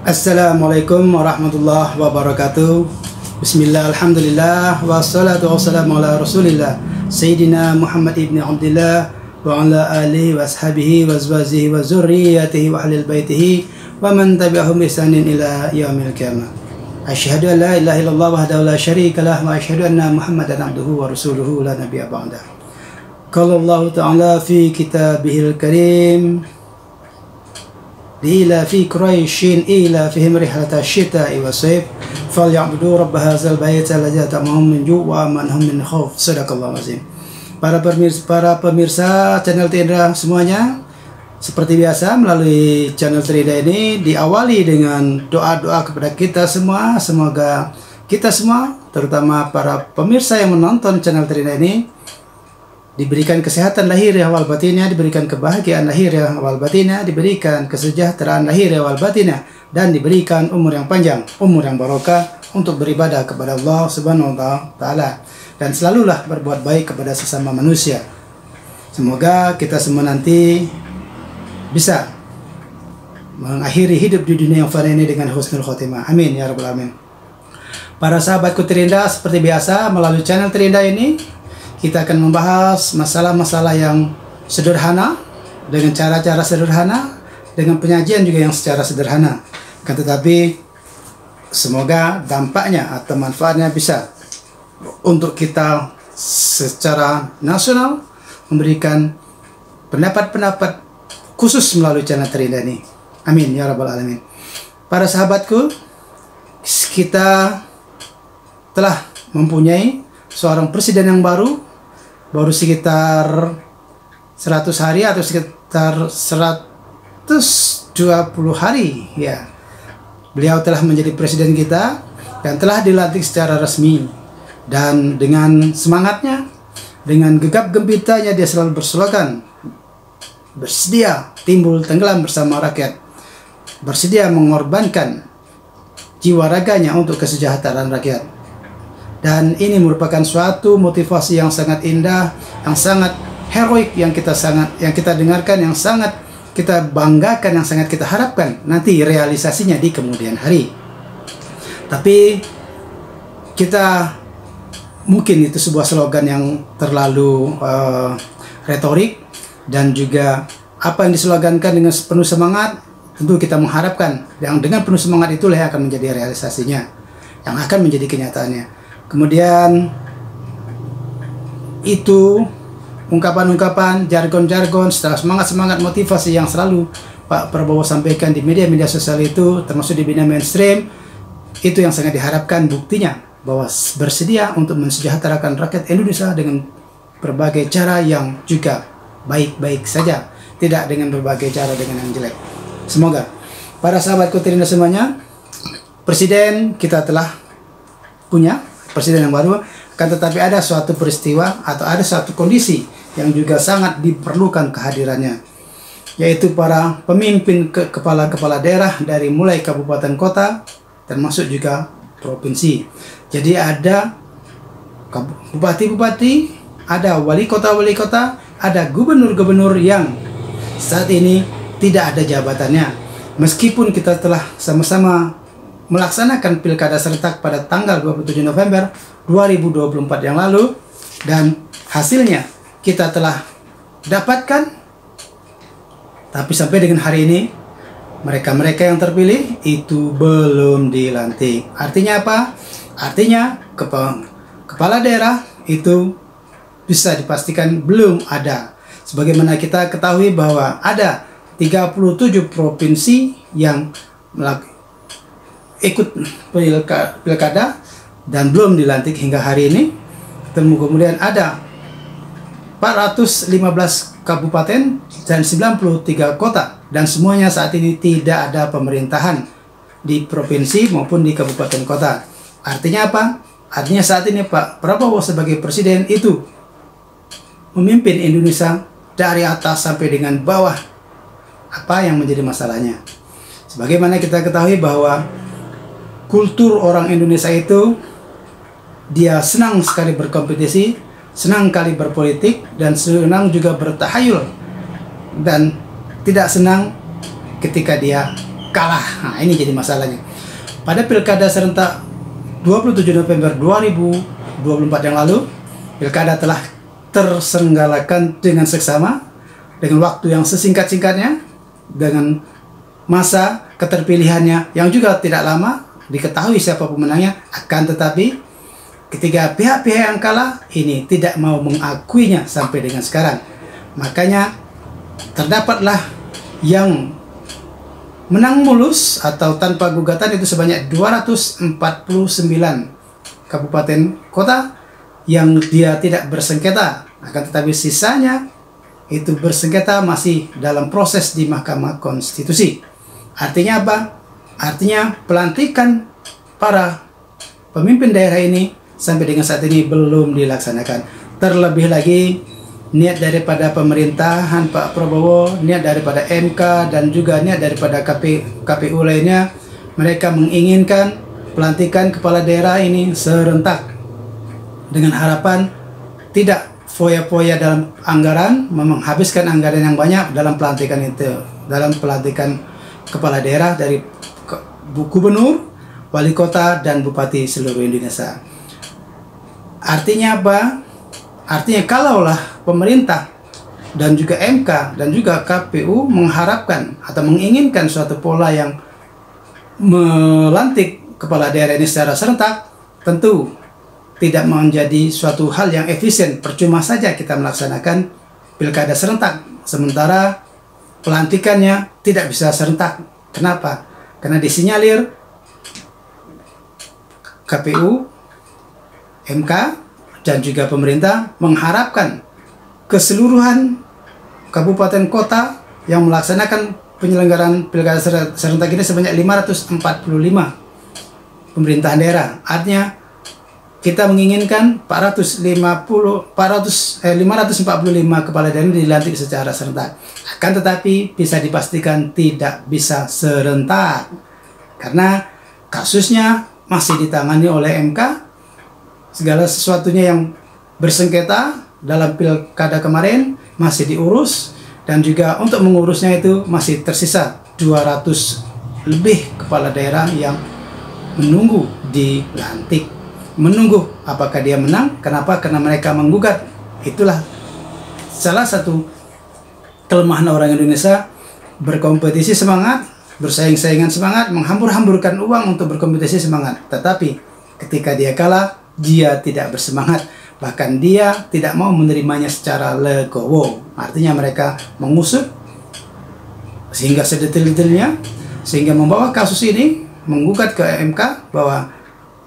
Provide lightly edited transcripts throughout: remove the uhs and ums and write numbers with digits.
Assalamualaikum warahmatullahi wabarakatuh. Bismillah, alhamdulillah, wassalatu wassalamu ala rasulillah Sayyidina Muhammad ibn Abdillah wa ala alihi wa ashabihi wa azwajihi wa zurriyatihi wa ahlil baitihi wa man tabi'ahum ihsanin ila yaumil qiyamah. Asyhadu an la ilaha illallah wahdahu la syarika lah wa asyhadu anna Muhammadan abduhu wa rasuluhu la nabiyya ba'dah. Qala Allah ta'ala fi kitabihil karim Ila fi Quraisyin ila fihim rihlata syita'i wa sayf falyabudu rabb hadzal bait alladzi at'amahum min ju' wa amanahum min khauf. Shadaqallahu azim. Para pemirsa channel Terindah semuanya, seperti biasa melalui channel Terindah ini diawali dengan doa-doa kepada kita semua. Semoga kita semua, terutama para pemirsa yang menonton channel Terindah ini, diberikan kesehatan lahir wal batinnya, diberikan kebahagiaan lahir wal batinnya, diberikan kesejahteraan lahir wal batinnya, dan diberikan umur yang panjang, umur yang barokah untuk beribadah kepada Allah Subhanahu wa taala, dan selalulah berbuat baik kepada sesama manusia. Semoga kita semua nanti bisa mengakhiri hidup di dunia yang fana ini dengan husnul khotimah. Amin ya rabbal alamin. Para sahabatku terindah, seperti biasa melalui channel Terindah ini kita akan membahas masalah-masalah yang sederhana, dengan cara-cara sederhana, dengan penyajian juga yang secara sederhana. Tetapi semoga dampaknya atau manfaatnya bisa untuk kita secara nasional memberikan pendapat-pendapat khusus melalui channel Terindah ini. Amin ya rabbal alamin. Para sahabatku, kita telah mempunyai seorang presiden yang baru sekitar 100 hari atau sekitar 120 hari ya. Beliau telah menjadi presiden kita dan telah dilantik secara resmi, dan dengan semangatnya, dengan gegap gempitanya dia selalu berslogan bersedia timbul tenggelam bersama rakyat, bersedia mengorbankan jiwa raganya untuk kesejahteraan rakyat. Dan ini merupakan suatu motivasi yang sangat indah, yang sangat heroik, yang kita dengarkan, yang sangat kita banggakan, yang sangat kita harapkan nanti realisasinya di kemudian hari. Tapi kita mungkin itu sebuah slogan yang terlalu retorik, dan juga apa yang dislogankan dengan penuh semangat, tentu kita mengharapkan yang dengan penuh semangat itulah yang akan menjadi realisasinya, yang akan menjadi kenyataannya. Kemudian itu ungkapan-ungkapan, jargon-jargon, setelah semangat-semangat motivasi yang selalu Pak Prabowo sampaikan di media-media sosial itu, termasuk di media mainstream, itu yang sangat diharapkan buktinya bahwa bersedia untuk mensejahterakan rakyat Indonesia dengan berbagai cara yang juga baik-baik saja, tidak dengan berbagai cara dengan yang jelek. Semoga para sahabatku terindah semuanya, presiden kita telah punya presiden yang baru, akan tetapi ada suatu peristiwa atau ada suatu kondisi yang juga sangat diperlukan kehadirannya, yaitu para pemimpin kepala-kepala daerah dari mulai kabupaten kota termasuk juga provinsi. Jadi ada bupati-bupati, ada wali kota, ada gubernur-gubernur yang saat ini tidak ada jabatannya, meskipun kita telah sama-sama melaksanakan pilkada serentak pada tanggal 27 November 2024 yang lalu, dan hasilnya kita telah dapatkan. Tapi sampai dengan hari ini mereka-mereka yang terpilih itu belum dilantik. Artinya apa? Artinya kepala daerah itu bisa dipastikan belum ada. Sebagaimana kita ketahui bahwa ada 37 provinsi yang ikut pilkada dan belum dilantik hingga hari ini. Kemudian ada 415 kabupaten dan 93 kota, dan semuanya saat ini tidak ada pemerintahan di provinsi maupun di kabupaten kota. Artinya apa? Artinya saat ini Pak Prabowo sebagai presiden itu memimpin Indonesia dari atas sampai dengan bawah. Apa yang menjadi masalahnya? Sebagaimana kita ketahui bahwa kultur orang Indonesia itu dia senang sekali berkompetisi, senang kali berpolitik, dan senang juga bertahayul, dan tidak senang ketika dia kalah. Nah, ini jadi masalahnya. Pada pilkada serentak 27 November 2024 yang lalu, pilkada telah terselenggarakan dengan seksama, dengan waktu yang sesingkat-singkatnya, dengan masa keterpilihannya yang juga tidak lama, diketahui siapa pemenangnya. Akan tetapi ketika pihak-pihak yang kalah ini tidak mau mengakuinya sampai dengan sekarang. Makanya terdapatlah yang menang mulus atau tanpa gugatan itu sebanyak 249 kabupaten kota yang dia tidak bersengketa. Akan tetapi sisanya itu bersengketa masih dalam proses di Mahkamah Konstitusi. Artinya apa? Artinya pelantikan para pemimpin daerah ini sampai dengan saat ini belum dilaksanakan. Terlebih lagi niat daripada pemerintahan Pak Prabowo, niat daripada MK dan juga niat daripada KPU lainnya, mereka menginginkan pelantikan kepala daerah ini serentak dengan harapan tidak foya-foya dalam anggaran, menghabiskan anggaran yang banyak dalam pelantikan itu, dalam pelantikan kepala daerah dari gubernur, wali kota, dan bupati seluruh Indonesia. Artinya apa? Artinya kalaulah pemerintah dan juga MK dan juga KPU mengharapkan atau menginginkan suatu pola yang melantik kepala daerah ini secara serentak, tentu tidak menjadi suatu hal yang efisien. Percuma saja kita melaksanakan pilkada serentak sementara pelantikannya tidak bisa serentak. Kenapa? Karena disinyalir KPU, MK, dan juga pemerintah mengharapkan keseluruhan kabupaten kota yang melaksanakan penyelenggaraan pilkada serentak ini sebanyak 545 pemerintahan daerah. Artinya kita menginginkan 545 kepala daerah dilantik secara serentak. Akan tetapi bisa dipastikan tidak bisa serentak karena kasusnya masih ditangani oleh MK. Segala sesuatunya yang bersengketa dalam pilkada kemarin masih diurus, dan juga untuk mengurusnya itu masih tersisa 200 lebih kepala daerah yang menunggu dilantik, menunggu apakah dia menang. Kenapa? Karena mereka menggugat. Itulah salah satu kelemahan orang Indonesia, berkompetisi semangat, bersaing-saingan semangat, menghambur-hamburkan uang untuk berkompetisi semangat. Tetapi ketika dia kalah, dia tidak bersemangat, bahkan dia tidak mau menerimanya secara legowo. Artinya mereka mengusut sehingga sedetil-detilnya, sehingga membawa kasus ini menggugat ke MK bahwa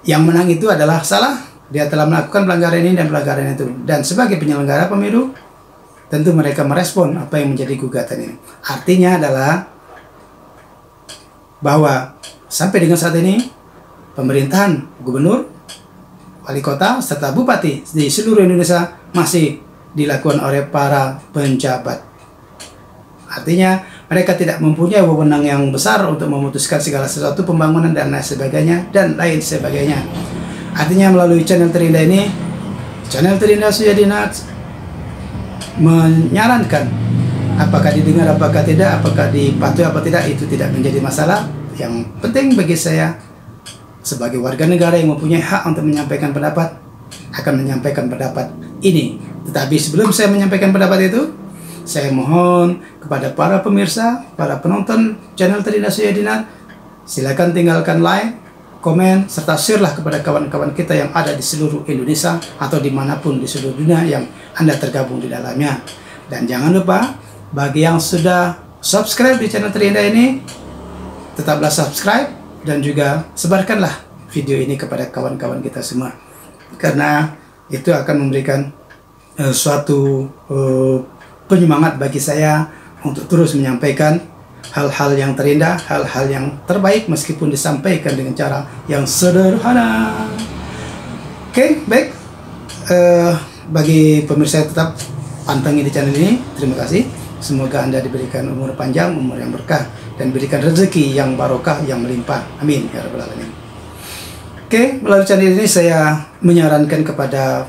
yang menang itu adalah salah, dia telah melakukan pelanggaran ini dan pelanggaran itu. Dan sebagai penyelenggara pemilu, tentu mereka merespon apa yang menjadi gugatan ini. Artinya adalah bahwa sampai dengan saat ini pemerintahan gubernur, wali kota, serta bupati di seluruh Indonesia masih dilakukan oleh para penjabat. Artinya mereka tidak mempunyai wewenang yang besar untuk memutuskan segala sesuatu pembangunan dan lain sebagainya dan lain sebagainya. Artinya melalui channel Terindah ini, channel Terindah Suyadina menyarankan apakah didengar, apakah tidak, apakah dipatuhi, apa tidak, itu tidak menjadi masalah. Yang penting bagi saya sebagai warga negara yang mempunyai hak untuk menyampaikan pendapat, akan menyampaikan pendapat ini. Tetapi sebelum saya menyampaikan pendapat itu, saya mohon kepada para pemirsa, para penonton channel Terindah Suyadina, silakan tinggalkan like, komen, serta share lah kepada kawan-kawan kita yang ada di seluruh Indonesia atau dimanapun di seluruh dunia yang Anda tergabung di dalamnya. Dan jangan lupa, bagi yang sudah subscribe di channel Terindah ini, tetaplah subscribe dan juga sebarkanlah video ini kepada kawan-kawan kita semua, karena itu akan memberikan suatu penyemangat bagi saya untuk terus menyampaikan hal-hal yang terindah, hal-hal yang terbaik, meskipun disampaikan dengan cara yang sederhana. Oke, baik. Bagi pemirsa tetap pantengin di channel ini. Terima kasih. Semoga Anda diberikan umur panjang, umur yang berkah, dan berikan rezeki yang barokah, yang melimpah. Amin ya rabbal alamin. Oke, melalui channel ini saya menyarankan kepada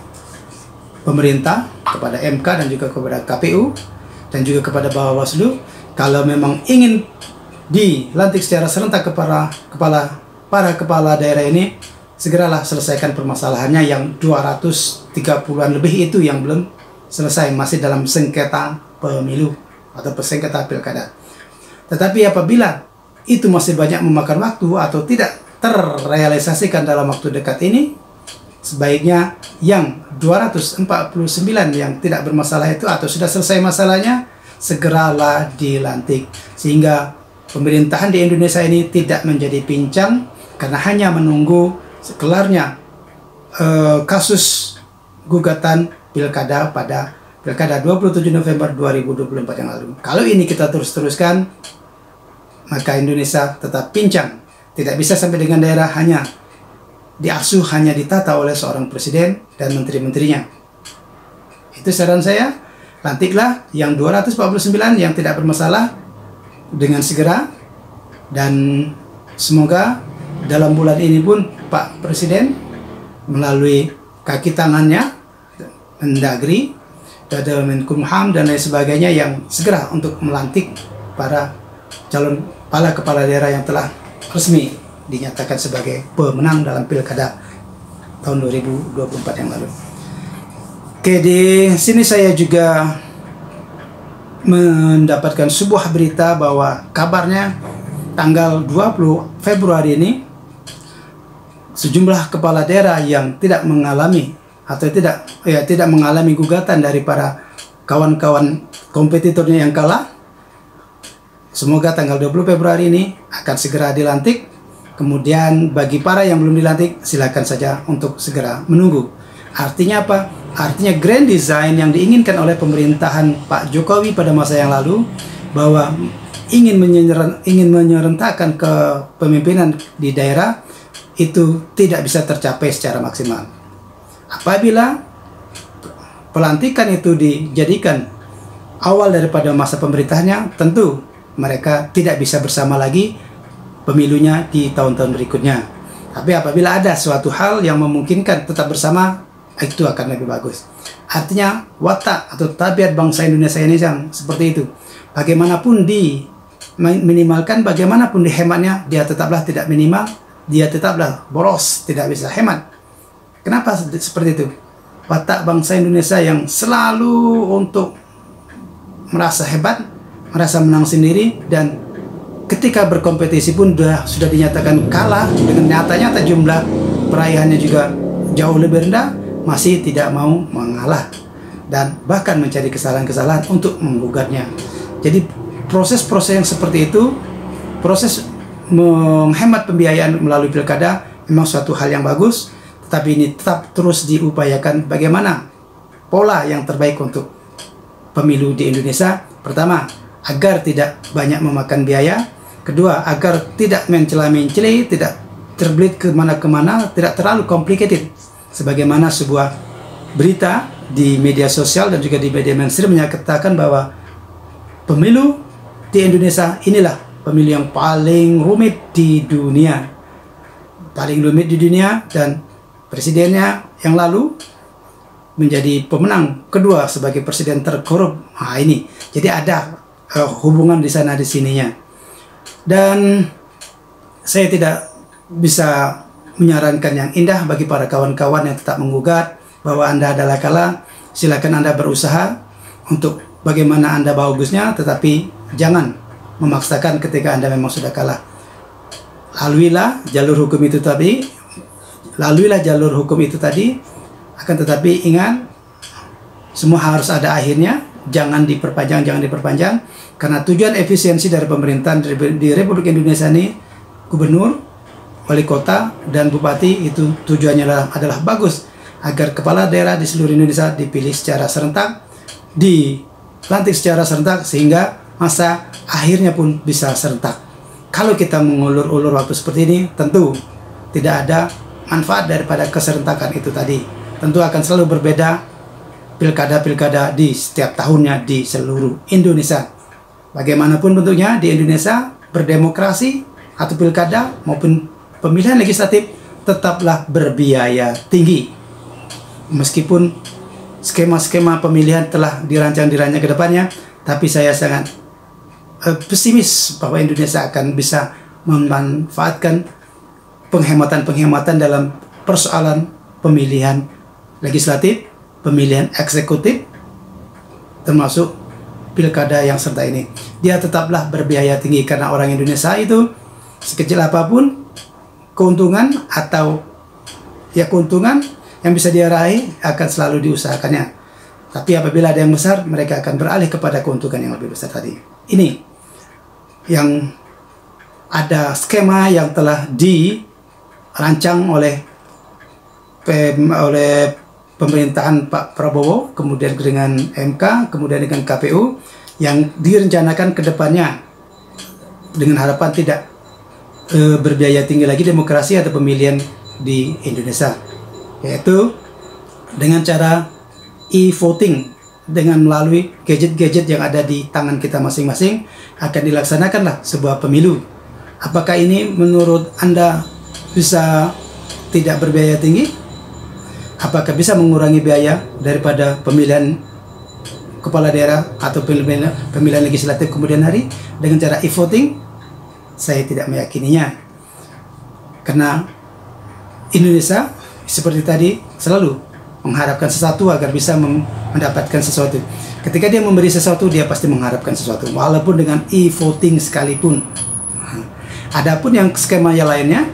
pemerintah, kepada MK dan juga kepada KPU dan juga kepada Bawaslu, kalau memang ingin dilantik secara serentak para kepala daerah ini, segeralah selesaikan permasalahannya yang 230-an lebih itu yang belum selesai, masih dalam sengketa pemilu atau sengketa pilkada. Tetapi apabila itu masih banyak memakan waktu atau tidak terrealisasikan dalam waktu dekat ini, sebaiknya yang 249 yang tidak bermasalah itu atau sudah selesai masalahnya, segeralah dilantik, sehingga pemerintahan di Indonesia ini tidak menjadi pincang karena hanya menunggu kelarnya kasus gugatan pilkada pada pilkada 27 November 2024 yang lalu. Kalau ini kita terus-teruskan, maka Indonesia tetap pincang, tidak bisa sampai dengan daerah hanya diasuh, hanya ditata oleh seorang presiden dan menteri-menterinya. Itu saran saya, lantiklah yang 249 yang tidak bermasalah dengan segera, dan semoga dalam bulan ini pun Pak Presiden melalui kaki tangannya, Mendagri, Menkumham dan lain sebagainya yang segera untuk melantik para calon kepala daerah yang telah resmi dinyatakan sebagai pemenang dalam pilkada tahun 2024 yang lalu. Oke, di sini saya juga mendapatkan sebuah berita bahwa kabarnya tanggal 20 Februari ini sejumlah kepala daerah yang tidak mengalami atau tidak mengalami gugatan dari para kawan-kawan kompetitornya yang kalah, semoga tanggal 20 Februari ini akan segera dilantik. Kemudian bagi para yang belum dilantik, silakan saja untuk segera menunggu. Artinya apa? Artinya grand design yang diinginkan oleh pemerintahan Pak Jokowi pada masa yang lalu, bahwa ingin menyerentakkan kepemimpinan di daerah, itu tidak bisa tercapai secara maksimal. Apabila pelantikan itu dijadikan awal daripada masa pemerintahnya, tentu mereka tidak bisa bersama lagi pemilunya di tahun-tahun berikutnya. Tapi apabila ada suatu hal yang memungkinkan tetap bersama, itu akan lebih bagus. Artinya watak atau tabiat bangsa Indonesia ini yang seperti itu. Bagaimanapun minimalkan, bagaimanapun dihematnya, dia tetaplah tidak minimal, dia tetaplah boros, tidak bisa hemat. Kenapa seperti itu? Watak bangsa Indonesia yang selalu untuk merasa hebat, merasa menang sendiri, dan ketika berkompetisi pun sudah dinyatakan kalah, dengan nyata-nyata jumlah peraihannya juga jauh lebih rendah, masih tidak mau mengalah dan bahkan mencari kesalahan-kesalahan untuk menggugatnya. Jadi proses-proses yang seperti itu, proses menghemat pembiayaan melalui pilkada, memang suatu hal yang bagus, tetapi ini tetap terus diupayakan bagaimana pola yang terbaik untuk pemilu di Indonesia. Pertama, agar tidak banyak memakan biaya. Kedua, agar tidak mencela-menceli, tidak terbelit kemana-kemana, tidak terlalu complicated. Sebagaimana sebuah berita di media sosial dan juga di media mainstream menyatakan bahwa pemilu di Indonesia inilah pemilu yang paling rumit di dunia. Paling rumit di dunia, dan presidennya yang lalu menjadi pemenang kedua sebagai presiden terkorup. Nah, ini jadi ada hubungan di sana di sininya. Dan saya tidak bisa menyarankan yang indah bagi para kawan-kawan yang tetap menggugat bahwa Anda adalah kalah. Silakan Anda berusaha untuk bagaimana Anda bagusnya, tetapi jangan memaksakan ketika Anda memang sudah kalah. Laluilah jalur hukum itu tadi, akan tetapi ingat, semua harus ada akhirnya. Jangan diperpanjang, karena tujuan efisiensi dari pemerintahan di Republik Indonesia ini, gubernur, wali kota, dan bupati, itu tujuannya adalah bagus agar kepala daerah di seluruh Indonesia dipilih secara serentak, dilantik secara serentak, sehingga masa akhirnya pun bisa serentak. Kalau kita mengulur-ulur waktu seperti ini, tentu tidak ada manfaat daripada keserentakan itu tadi. Tentu akan selalu berbeda pilkada-pilkada di setiap tahunnya di seluruh Indonesia. Bagaimanapun bentuknya di Indonesia, berdemokrasi atau pilkada maupun pemilihan legislatif tetaplah berbiaya tinggi. Meskipun skema-skema pemilihan telah dirancang ke depannya, tapi saya sangat pesimis bahwa Indonesia akan bisa memanfaatkan penghematan-penghematan dalam persoalan pemilihan legislatif, pemilihan eksekutif, termasuk pilkada yang serta ini. Dia tetaplah berbiaya tinggi karena orang Indonesia itu sekecil apapun keuntungan atau keuntungan yang bisa dia raih akan selalu diusahakannya. Tapi apabila ada yang besar, mereka akan beralih kepada keuntungan yang lebih besar tadi. Ini yang ada skema yang telah dirancang oleh pemerintahan Pak Prabowo, kemudian dengan MK, kemudian dengan KPU, yang direncanakan ke depannya dengan harapan tidak berbiaya tinggi lagi demokrasi atau pemilihan di Indonesia, yaitu dengan cara e-voting, dengan melalui gadget-gadget yang ada di tangan kita masing-masing akan dilaksanakanlah sebuah pemilu. Apakah ini menurut Anda bisa tidak berbiaya tinggi? Apakah bisa mengurangi biaya daripada pemilihan kepala daerah atau pemilihan legislatif kemudian hari dengan cara e-voting? Saya tidak meyakininya. Karena Indonesia seperti tadi selalu mengharapkan sesuatu agar bisa mendapatkan sesuatu. Ketika dia memberi sesuatu, dia pasti mengharapkan sesuatu, walaupun dengan e-voting sekalipun. Adapun yang skema yang lainnya,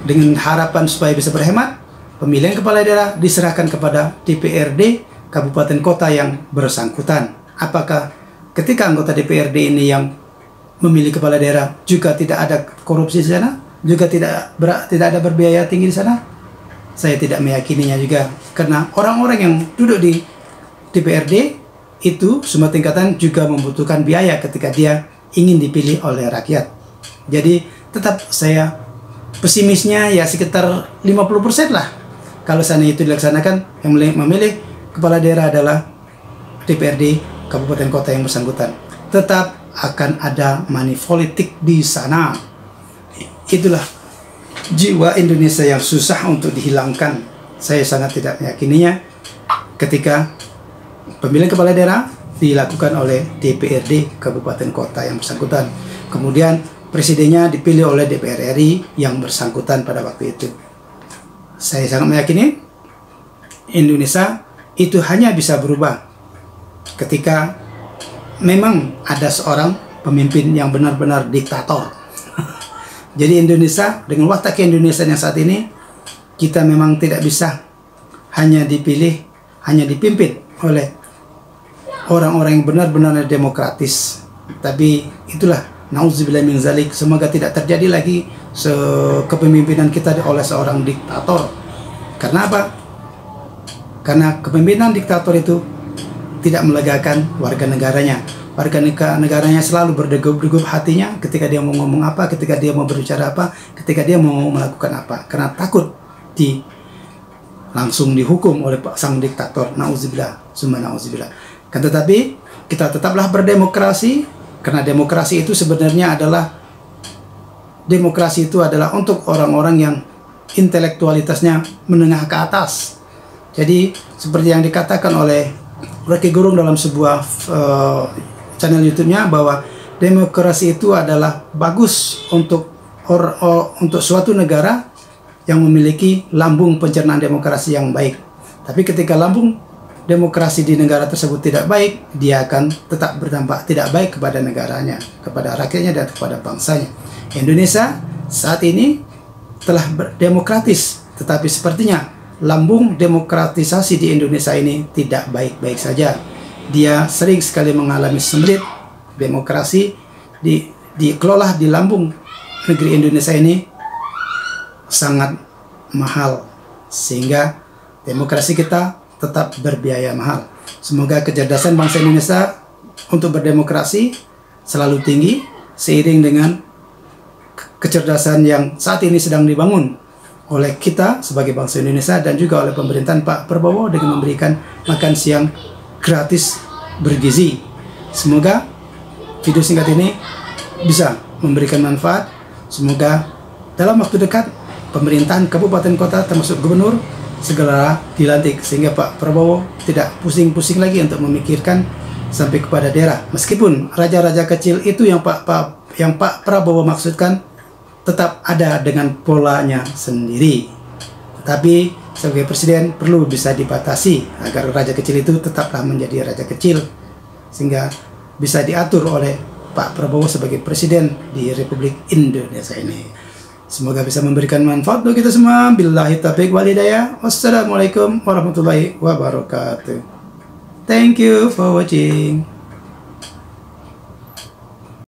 dengan harapan supaya bisa berhemat, pemilihan kepala daerah diserahkan kepada DPRD kabupaten kota yang bersangkutan. Apakah ketika anggota DPRD ini yang memilih kepala daerah juga tidak ada korupsi di sana, juga tidak ada berbiaya tinggi di sana? Saya tidak meyakininya juga, karena orang-orang yang duduk di DPRD itu semua tingkatan juga membutuhkan biaya ketika dia ingin dipilih oleh rakyat. Jadi tetap saya pesimisnya ya sekitar 50% lah. Kalau sana itu dilaksanakan, yang memilih kepala daerah adalah DPRD kabupaten kota yang bersangkutan. Tetap akan ada money politik di sana. Itulah jiwa Indonesia yang susah untuk dihilangkan. Saya sangat tidak meyakininya ketika pemilihan kepala daerah dilakukan oleh DPRD kabupaten kota yang bersangkutan. Kemudian presidennya dipilih oleh DPR RI yang bersangkutan pada waktu itu. Saya sangat meyakini Indonesia itu hanya bisa berubah ketika memang ada seorang pemimpin yang benar-benar diktator. Jadi Indonesia dengan watak Indonesia yang saat ini, kita memang tidak bisa hanya dipimpin oleh orang-orang yang benar-benar demokratis. Tapi itulah, nauzubillah min zalik, semoga tidak terjadi lagi kepemimpinan kita oleh seorang diktator. Karena apa? Karena kepemimpinan diktator itu tidak melegakan warga negaranya. Warga negaranya selalu berdegup-degup hatinya ketika dia mau ngomong apa, ketika dia mau berbicara apa, ketika dia mau melakukan apa, karena takut langsung dihukum oleh sang diktator. Nauzubillah, summa nauzubillah. Kan tetapi kita tetaplah berdemokrasi, karena demokrasi itu sebenarnya adalah untuk orang-orang yang intelektualitasnya menengah ke atas. Jadi seperti yang dikatakan oleh Rocky Gerung dalam sebuah channel YouTube-nya, bahwa demokrasi itu adalah bagus untuk suatu negara yang memiliki lambung pencernaan demokrasi yang baik. Tapi ketika lambung demokrasi di negara tersebut tidak baik, dia akan tetap berdampak tidak baik kepada negaranya, kepada rakyatnya, dan kepada bangsanya. Indonesia saat ini telah berdemokratis, tetapi sepertinya lambung demokratisasi di Indonesia ini tidak baik-baik saja. Dia sering sekali mengalami sembelit. Demokrasi dikelola di lambung negeri Indonesia ini sangat mahal, sehingga demokrasi kita tetap berbiaya mahal. Semoga kecerdasan bangsa Indonesia untuk berdemokrasi selalu tinggi, seiring dengan kecerdasan yang saat ini sedang dibangun oleh kita sebagai bangsa Indonesia, dan juga oleh pemerintahan Pak Prabowo dengan memberikan makan siang gratis bergizi. Semoga video singkat ini bisa memberikan manfaat. Semoga dalam waktu dekat pemerintahan kabupaten kota termasuk gubernur segera dilantik, sehingga Pak Prabowo tidak pusing-pusing lagi untuk memikirkan sampai kepada daerah. Meskipun raja-raja kecil itu yang Pak Prabowo maksudkan tetap ada dengan polanya sendiri. Tapi sebagai presiden perlu bisa dibatasi agar raja kecil itu tetaplah menjadi raja kecil, sehingga bisa diatur oleh Pak Prabowo sebagai presiden di Republik Indonesia ini. Semoga bisa memberikan manfaat untuk kita semua. Billahi taufiq wal hidayah. Wassalamualaikum warahmatullahi wabarakatuh. Thank you for watching.